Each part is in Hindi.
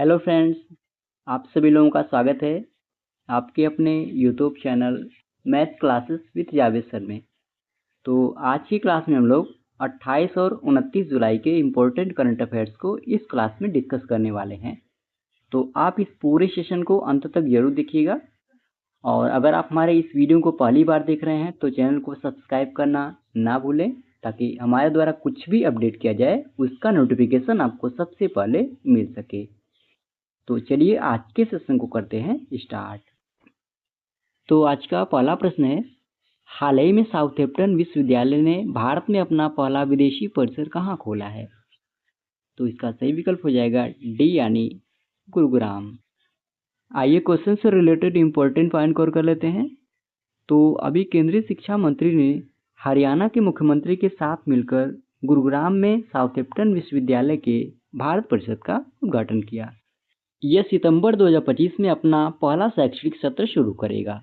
हेलो फ्रेंड्स, आप सभी लोगों का स्वागत है आपके अपने YouTube channel math classes with Javed sir में। तो आज की क्लास में हम लोग 28 और 29 जुलाई के इम्पोर्टेंट करंट अफेयर्स को इस क्लास में डिस्कस करने वाले हैं। तो आप इस पूरे सेशन को अंत तक जरूर देखिएगा। और अगर आप हमारे इस वीडियो को पहली बार देख रहे हैं तो चैनल को सब्सक्राइब करना ना भूलें, ताकि हमारे द्वारा कुछ भी अपडेट किया जाए उसका नोटिफिकेशन आपको सबसे पहले मिल सके। तो चलिए आज के सेशन को करते हैं स्टार्ट। तो आज का पहला प्रश्न है, हाल ही में साउथहैम्पटन विश्वविद्यालय ने भारत में अपना पहला विदेशी परिसर कहाँ खोला है? तो इसका सही विकल्प हो जाएगा डी यानी गुरुग्राम। आइए क्वेश्चन से रिलेटेड इंपॉर्टेंट पॉइंट कवर कर लेते हैं। तो अभी केंद्रीय शिक्षा मंत्री ने हरियाणा के मुख्यमंत्री के साथ मिलकर गुरुग्राम में साउथहैम्पटन विश्वविद्यालय के भारत परिषद का उद्घाटन किया। यह सितंबर 2025 में अपना पहला शैक्षणिक सत्र शुरू करेगा।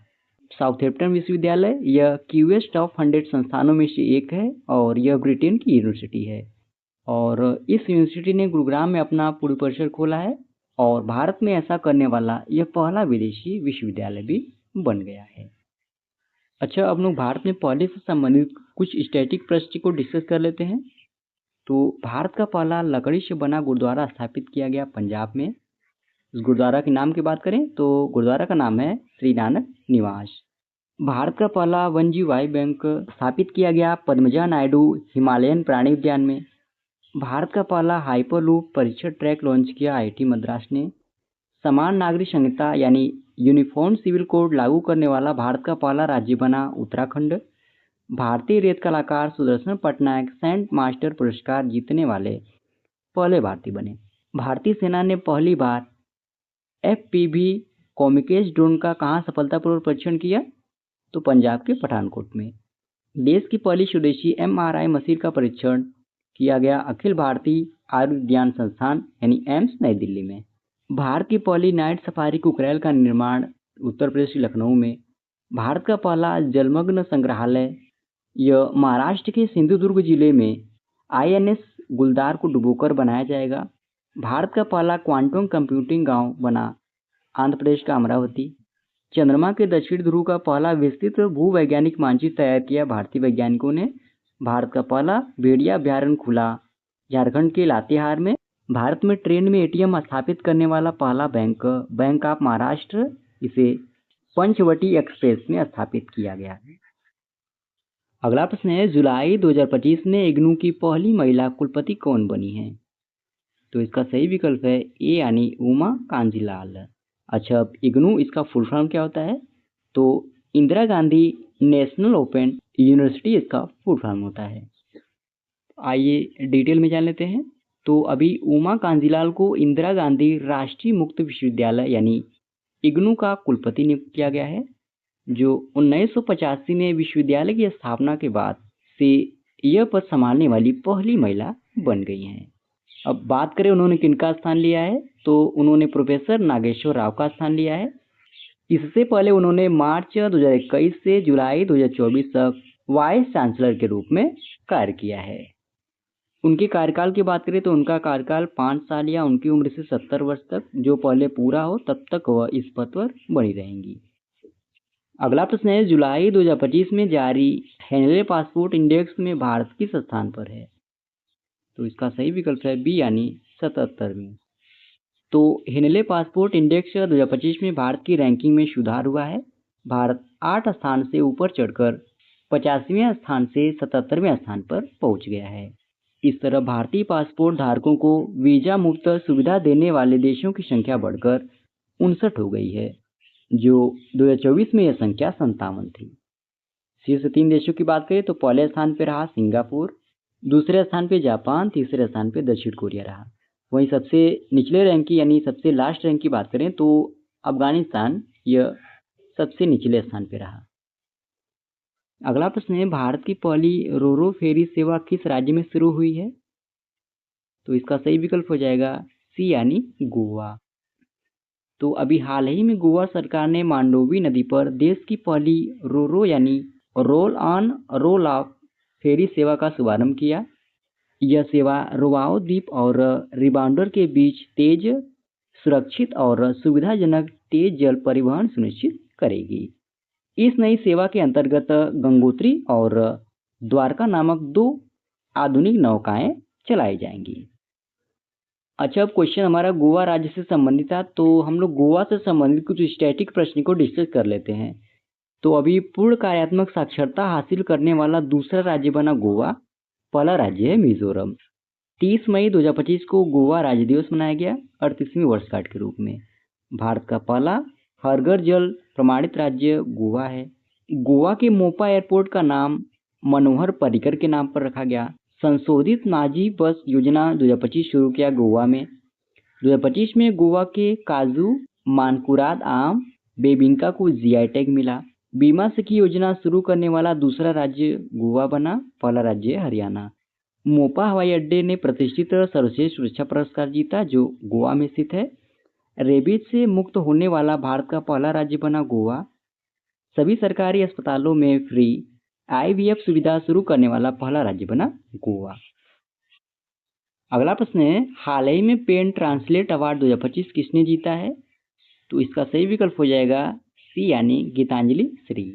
साउथहैम्पटन विश्वविद्यालय यह क्यूएस टॉप 100 संस्थानों में से एक है और यह ब्रिटेन की यूनिवर्सिटी है। और इस यूनिवर्सिटी ने गुरुग्राम में अपना पूर्व परिसर खोला है और भारत में ऐसा करने वाला यह पहला विदेशी विश्वविद्यालय भी बन गया है। अच्छा, अब लोग भारत में पहले से संबंधित कुछ स्टैटिक प्रश्न को डिस्कस कर लेते हैं। तो भारत का पहला लकड़ी से बना गुरुद्वारा स्थापित किया गया पंजाब में। इस गुरुद्वारा के नाम की बात करें तो गुरुद्वारा का नाम है श्री नानक निवास। भारत का पहला वन्यजीव बैंक स्थापित किया गया पद्मजा नायडू हिमालयन प्राणी उद्यान में। भारत का पहला हाइपरलूप परीक्षण ट्रैक लॉन्च किया आईआईटी मद्रास ने। समान नागरिक संहिता यानी यूनिफॉर्म सिविल कोड लागू करने वाला भारत का पहला राज्य बना उत्तराखंड। भारतीय रेत कलाकार सुदर्शन पटनायक सेंट मास्टर पुरस्कार जीतने वाले पहले भारतीय बने। भारतीय सेना ने पहली बार FPV कॉमिकेज ड्रोन का कहाँ सफलतापूर्वक परीक्षण किया? तो पंजाब के पठानकोट में। देश की पहली स्वदेशी MRI मशीन का परीक्षण किया गया अखिल भारतीय आयुर्विज्ञान संस्थान यानी एम्स नई दिल्ली में। भारत की पहली नाइट सफारी कुकरेल का निर्माण उत्तर प्रदेश के लखनऊ में। भारत का पहला जलमग्न संग्रहालय यह महाराष्ट्र के सिंधुदुर्ग जिले में INS गुलदार को डुबोकर बनाया जाएगा। भारत का पहला क्वांटम कंप्यूटिंग गांव बना आंध्र प्रदेश का अमरावती। चंद्रमा के दक्षिण ध्रुव का पहला विस्तृत भूवैज्ञानिक मानचित्र तैयार किया भारतीय वैज्ञानिकों ने। भारत का पहला भेड़िया अभ्यारण्य खुला झारखंड के लातेहार में। भारत में ट्रेन में ATM स्थापित करने वाला पहला बैंक ऑफ महाराष्ट्र, इसे पंचवटी एक्सप्रेस में स्थापित किया गया है। अगला प्रश्न है, जुलाई 2025 में इग्नू की पहली महिला कुलपति कौन बनी है? तो इसका सही विकल्प है ए यानी उमा कांजीलाल। अच्छा, अब इग्नू इसका फुल फॉर्म क्या होता है? तो Indira Gandhi national open university इसका फुल फॉर्म होता है। आइए डिटेल में जान लेते हैं। तो अभी उमा कांजीलाल को इंदिरा गांधी राष्ट्रीय मुक्त विश्वविद्यालय यानी इग्नू का कुलपति नियुक्त किया गया है, जो 1985 में विश्वविद्यालय की स्थापना के बाद से यह पद संभालने वाली पहली महिला बन गई हैं। अब बात करें उन्होंने किनका स्थान लिया है, तो उन्होंने प्रोफेसर नागेश्वर राव का स्थान लिया है। इससे पहले उन्होंने मार्च 2021 से जुलाई 2024 तक वाइस चांसलर के रूप में कार्य किया है। उनके कार्यकाल की बात करें तो उनका कार्यकाल 5 साल या उनकी उम्र से 70 वर्ष तक जो पहले पूरा हो तब तक वह इस पद पर बनी रहेंगी। अगला प्रश्न है, जुलाई 2025 में जारी हेनले पासपोर्ट इंडेक्स में भारत किस स्थान पर है? तो इसका सही विकल्प है बी यानी 77वें। तो हेनले पासपोर्ट इंडेक्स 2025 में भारत की रैंकिंग में सुधार हुआ है। भारत 8 स्थान से ऊपर चढ़कर 85वें स्थान से 77वें स्थान पर पहुंच गया है। इस तरह भारतीय पासपोर्ट धारकों को वीजा मुक्त सुविधा देने वाले देशों की संख्या बढ़कर 59 हो गई है, जो 2024 में यह संख्या 57 थी। शीर्ष 3 देशों की बात करें तो पहले स्थान पर रहा सिंगापुर, दूसरे स्थान पे जापान, तीसरे स्थान पे दक्षिण कोरिया रहा। वहीं सबसे निचले रैंक की यानी सबसे लास्ट रैंक की बात करें तो अफगानिस्तान यह सबसे निचले स्थान पे रहा। अगला प्रश्न है, भारत की पहली रोरो फेरी सेवा किस राज्य में शुरू हुई है? तो इसका सही विकल्प हो जाएगा सी यानी गोवा। तो अभी हाल ही में गोवा सरकार ने मांडोवी नदी पर देश की पहली रोरो यानी रोल ऑन रोल ऑफ फेरी सेवा का शुभारंभ किया। यह सेवा रोवाओ द्वीप और रिबाउंडर के बीच तेज सुरक्षित और सुविधाजनक तेज जल परिवहन सुनिश्चित करेगी। इस नई सेवा के अंतर्गत गंगोत्री और द्वारका नामक 2 आधुनिक नौकाएं चलाई जाएंगी। अच्छा, अब क्वेश्चन हमारा गोवा राज्य से संबंधित था, तो हम लोग गोवा से संबंधित कुछ स्टैटिक प्रश्न को डिस्कस कर लेते हैं। तो अभी पूर्ण कार्यात्मक साक्षरता हासिल करने वाला दूसरा राज्य बना गोवा, पहला राज्य है मिजोरम। 30 मई 2025 को गोवा राज्य दिवस मनाया गया 38वीं वर्षगांठ के रूप में। भारत का पहला हर घर जल प्रमाणित राज्य गोवा है। गोवा के मोपा एयरपोर्ट का नाम मनोहर पर्रिकर के नाम पर रखा गया। संशोधित नाजी बस योजना 2025 शुरू किया गोवा में। 2025 में गोवा के काजू मानकुराद आम बेबिंका को जीआई टैग मिला। बीमा सखी योजना शुरू करने वाला दूसरा राज्य गोवा बना, पहला राज्य है हरियाणा। मोपा हवाई अड्डे ने प्रतिष्ठित सर्वश्रेष्ठ सुरक्षा पुरस्कार जीता जो गोवा में स्थित है। रेबीज से मुक्त होने वाला भारत का पहला राज्य बना गोवा। सभी सरकारी अस्पतालों में फ्री आईवीएफ सुविधा शुरू करने वाला पहला राज्य बना गोवा। अगला प्रश्न है, हाल ही में पेन ट्रांसलेट अवार्ड 2025 किसने जीता है? तो इसका सही विकल्प हो जाएगा सी यानी गीतांजलि श्री।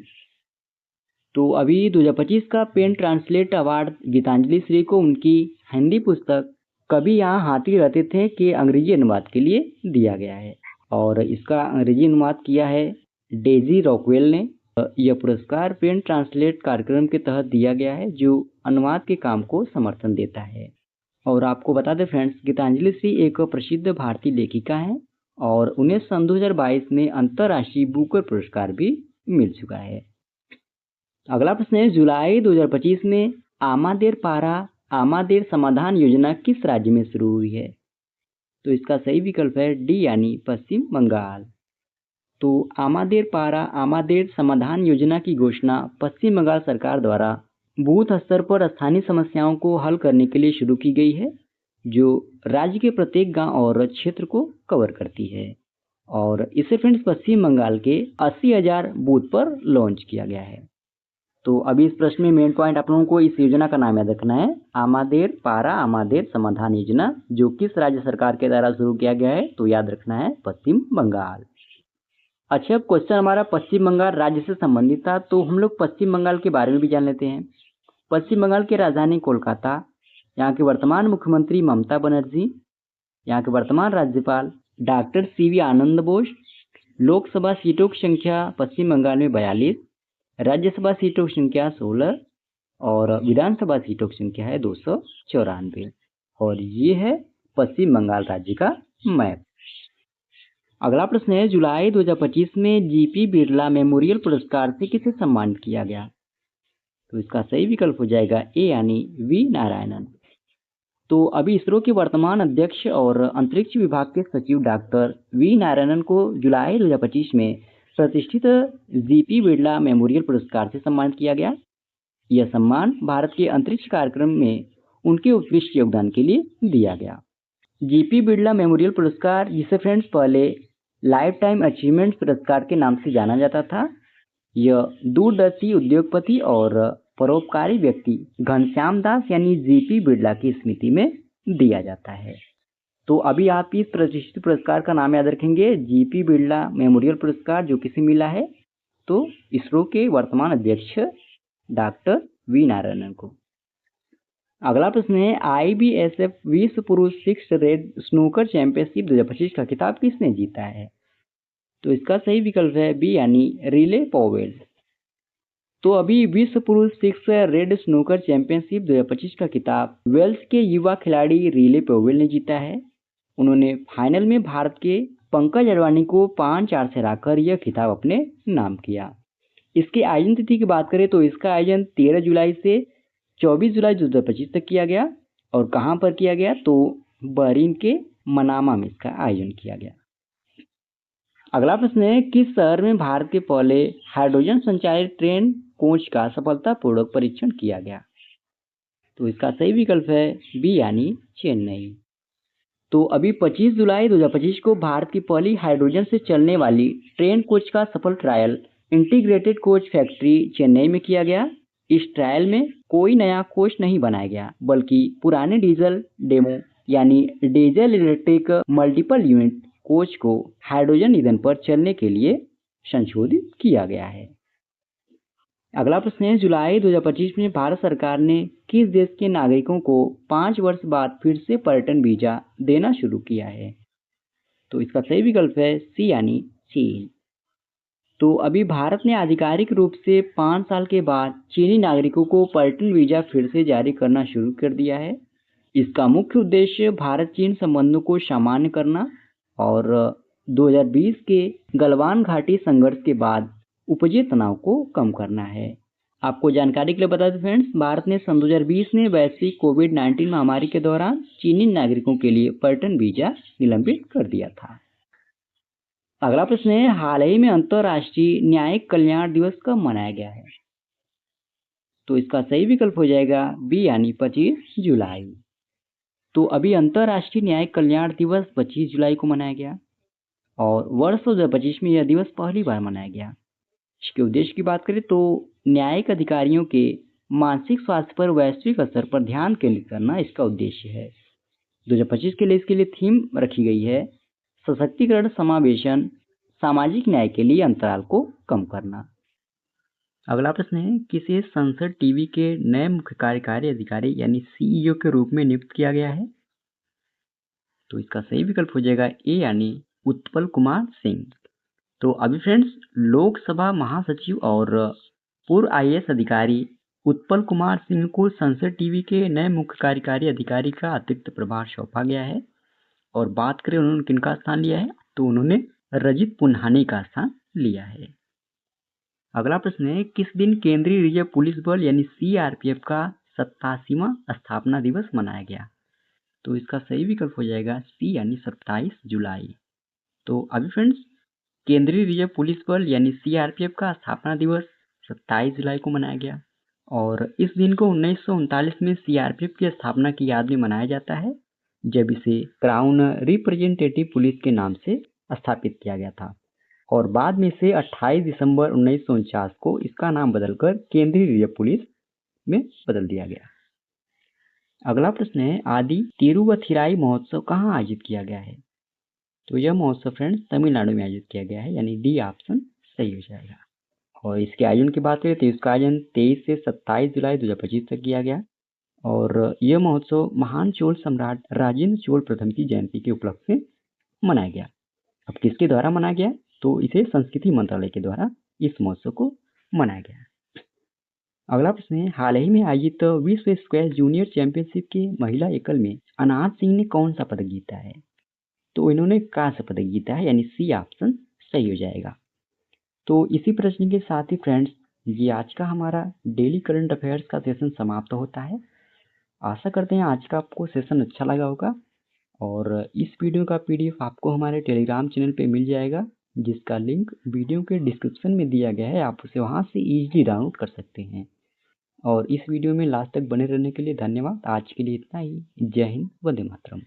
तो अभी 2025 का PEN translate award Geetanjali Shree को उनकी हिंदी पुस्तक कभी यहाँ हाथी रहते थे के अंग्रेजी अनुवाद के लिए दिया गया है और इसका अंग्रेजी अनुवाद किया है डेजी रॉकवेल ने। यह पुरस्कार पेन ट्रांसलेट कार्यक्रम के तहत दिया गया है जो अनुवाद के काम को समर्थन देता है। और आपको बता दें फ्रेंड्स, गीतांजलि श्री एक प्रसिद्ध भारतीय लेखिका हैं और उन्हें सन 2022 में अंतर्राष्ट्रीय बुकर पुरस्कार भी मिल चुका है। अगला प्रश्न है, जुलाई 2025 में आमादेर पारा आमादेर समाधान योजना किस राज्य में शुरू हुई है? तो इसका सही विकल्प है डी यानी पश्चिम बंगाल। तो आमादेर पारा आमादेर समाधान योजना की घोषणा पश्चिम बंगाल सरकार द्वारा बूथ स्तर पर स्थानीय समस्याओं को हल करने के लिए शुरू की गई है जो राज्य के प्रत्येक गांव और क्षेत्र को कवर करती है और इसे फ्रेंड्स पश्चिम बंगाल के 80,000 बूथ पर लॉन्च किया गया है। तो अभी इस प्रश्न में मेन पॉइंट आप लोगों को इस योजना का नाम याद रखना है, आमादेर पारा आमादेर समाधान योजना, जो किस राज्य सरकार के द्वारा शुरू किया गया है? तो याद रखना है पश्चिम बंगाल। अच्छा, क्वेश्चन हमारा पश्चिम बंगाल राज्य से संबंधित था, तो हम लोग पश्चिम बंगाल के बारे में भी जान लेते हैं। पश्चिम बंगाल की राजधानी कोलकाता, यहाँ के वर्तमान मुख्यमंत्री ममता बनर्जी, यहाँ के वर्तमान राज्यपाल डॉक्टर सीवी आनंद बोस। लोकसभा सीटों की संख्या पश्चिम बंगाल में 42, राज्यसभा सीटों की संख्या 16 और विधानसभा सीटों की संख्या है 294 और ये है पश्चिम बंगाल राज्य का मैप। अगला प्रश्न है, जुलाई 2025 में जीपी बिरला मेमोरियल पुरस्कार से किसे सम्मानित किया गया? तो इसका सही विकल्प हो जाएगा ए यानी वी नारायणन। तो अभी इसरो के वर्तमान अध्यक्ष और अंतरिक्ष विभाग के सचिव डॉक्टर वी नारायणन को जुलाई 2025 में प्रतिष्ठित जीपी बिरला मेमोरियल पुरस्कार से सम्मानित किया गया। यह सम्मान भारत के अंतरिक्ष कार्यक्रम में उनके उत्कृष्ट योगदान के लिए दिया गया। जीपी बिरला मेमोरियल पुरस्कार, जिसे फ्रेंड्स पहले लाइफ टाइम अचीवमेंट पुरस्कार के नाम से जाना जाता था, यह दूरदर्शी उद्योगपति और परोपकारी व्यक्ति घनश्याम दास यानी जीपी बिरला की स्मृति में दिया जाता है। तो अभी आप इस प्रतिष्ठित पुरस्कार का नाम याद रखेंगे, जीपी बिरला मेमोरियल पुरस्कार, जो किसे मिला है? तो इसरो के वर्तमान अध्यक्ष डॉक्टर वी नारायणन को। अगला प्रश्न है, IBSF विश्व पुरुष 6 रेड स्नूकर चैंपियनशिप 2025 का खिताब किसने जीता है? तो इसका सही विकल्प है बी यानी रिले पॉवेल। तो अभी विश्व पुरुष 6 रेड स्नूकर चैंपियनशिप 2025 का खिताब वेल्स के युवा खिलाड़ी रिले पॉवेल ने जीता है। उन्होंने फाइनल में भारत के पंकज अडवाणी को 5-4 से हराकर यह खिताब अपने नाम किया। इसके आयोजन तिथि की बात करें तो इसका आयोजन 13 जुलाई से 24 जुलाई 2025 तक किया गया और कहां पर किया गया? तो बहरीन के मनामा में इसका आयोजन किया गया। अगला प्रश्न है, किस शहर में भारत के पहले हाइड्रोजन संचालित ट्रेन कोच का सफलतापूर्वक परीक्षण किया गया? तो इसका सही विकल्प है बी यानी चेन्नई। तो अभी 25 जुलाई 2025 को भारत की पहली हाइड्रोजन से चलने वाली ट्रेन कोच का सफल trial integrated coach factory Chennai में किया गया। इस ट्रायल में कोई नया कोच नहीं बनाया गया बल्कि पुराने डीजल डेमो यानी diesel electric multiple unit coach को हाइड्रोजन ईंधन पर चलने के लिए संशोधित किया गया है। अगला प्रश्न है, जुलाई 2025 में भारत सरकार ने किस देश के नागरिकों को 5 वर्ष बाद फिर से पर्यटन वीजा देना शुरू किया है? तो इसका सही विकल्प है सी यानी चीन। तो अभी भारत ने आधिकारिक रूप से 5 साल के बाद चीनी नागरिकों को पर्यटन वीजा फिर से जारी करना शुरू कर दिया है। इसका मुख्य उद्देश्य भारत चीन संबंधों को सामान्य करना और 2020 के गलवान घाटी संघर्ष के बाद उपजे तनाव को कम करना है। आपको जानकारी के लिए बता दें फ्रेंड्स, भारत ने सन 2020 में वैश्विक कोविड-19 महामारी के दौरान चीनी नागरिकों के लिए पर्यटन वीजा निलंबित कर दिया था। अगला प्रश्न है, हाल ही में अंतर्राष्ट्रीय न्यायिक कल्याण दिवस कब मनाया गया है? तो इसका सही विकल्प हो जाएगा बी यानी 25 जुलाई। तो अभी अंतर्राष्ट्रीय न्यायिक कल्याण दिवस 25 जुलाई को मनाया गया और वर्ष 2025 में यह दिवस पहली बार मनाया गया। इसके उद्देश्य की बात करें तो न्यायिक अधिकारियों के मानसिक स्वास्थ्य पर वैश्विक असर पर ध्यान केंद्रित करना इसका उद्देश्य है। 2025 के लिए इसके लिए थीम रखी गई है सशक्तिकरण, समावेशन, सामाजिक न्याय के लिए अंतराल को कम करना। अगला प्रश्न है, किसे संसद टीवी के नए मुख्य कार्यकारी अधिकारी यानी सीईओ के रूप में नियुक्त किया गया है? तो इसका सही विकल्प हो जाएगा ए यानी उत्पल कुमार सिंह। तो अभी फ्रेंड्स, लोकसभा महासचिव और पूर्व आईएएस अधिकारी उत्पल कुमार सिंह को संसद टीवी के नए मुख्य कार्यकारी अधिकारी का अतिरिक्त प्रभार सौंपा गया है। और बात करें उन्होंने किनका स्थान लिया है, तो उन्होंने रजित पुन्हाने का स्थान लिया है। अगला प्रश्न है, किस दिन केंद्रीय रिजर्व पुलिस बल यानी सीआरपीएफ का 87वां स्थापना दिवस मनाया गया? तो इसका सही विकल्प हो जाएगा सी यानी 27 जुलाई। तो अभी फ्रेंड्स, केंद्रीय रिजर्व पुलिस बल यानी सीआरपीएफ का स्थापना दिवस 27 जुलाई को मनाया गया और इस दिन को 1939 में सीआरपीएफ की स्थापना की याद में मनाया जाता है, जब इसे क्राउन रिप्रेजेंटेटिव पुलिस के नाम से स्थापित किया गया था और बाद में इसे 28 दिसंबर 1949 को इसका नाम बदलकर केंद्रीय रिजर्व पुलिस में बदल दिया गया। अगला प्रश्न है, आदि तिरुवथिराई महोत्सव कहाँ आयोजित किया गया है? तो यह महोत्सव फ्रेंड्स तमिलनाडु में आयोजित किया गया है, यानी डी ऑप्शन सही हो जाएगा। और इसके आयोजन की बात करें तो इसका आयोजन 23 से 27 जुलाई 2025 तक किया गया और यह महोत्सव महान चोल सम्राट राजेंद्र चोल प्रथम की जयंती के उपलक्ष्य में मनाया गया। अब किसके द्वारा मनाया गया? तो इसे संस्कृति मंत्रालय के द्वारा इस महोत्सव को मनाया गया। अगला प्रश्न है, हाल ही में आयोजित विश्व स्क्वैश जूनियर चैंपियनशिप के महिला एकल में अनाज सिंह ने कौन सा पदक जीता है? तो इन्होंने कांस्य पदक जीता है, यानी सी ऑप्शन सही हो जाएगा। तो इसी प्रश्न के साथ ही फ्रेंड्स, ये आज का हमारा डेली करंट अफेयर्स का सेशन समाप्त होता है। आशा करते हैं आज का आपको सेशन अच्छा लगा होगा और इस वीडियो का पीडीएफ आपको हमारे टेलीग्राम चैनल पे मिल जाएगा, जिसका लिंक वीडियो के डिस्क्रिप्शन में दिया गया है। आप उसे वहां से इजीली डाउनलोड कर सकते हैं। और इस वीडियो में लास्ट तक बने रहने के लिए धन्यवाद। आज के लिए इतना ही। जय हिंद, वंदे मातरम।